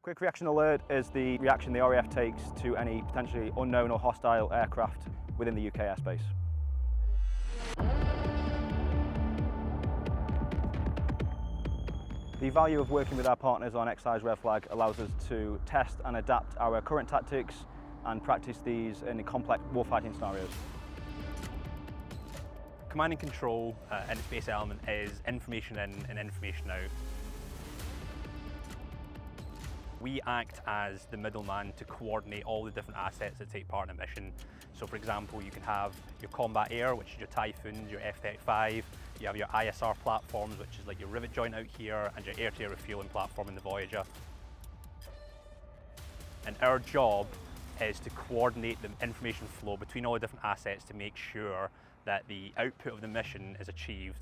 Quick reaction alert is the reaction the RAF takes to any potentially unknown or hostile aircraft within the UK airspace. The value of working with our partners on Exercise Red Flag allows us to test and adapt our current tactics and practice these in complex warfighting scenarios. Command and control in its base element is information in and information out. We act as the middleman to coordinate all the different assets that take part in a mission. So for example, you can have your combat air, which is your Typhoons, your F-35, you have your ISR platforms, which is like your rivet joint out here, and your air-to-air refueling platform in the Voyager. And our job is to coordinate the information flow between all the different assets to make sure that the output of the mission is achieved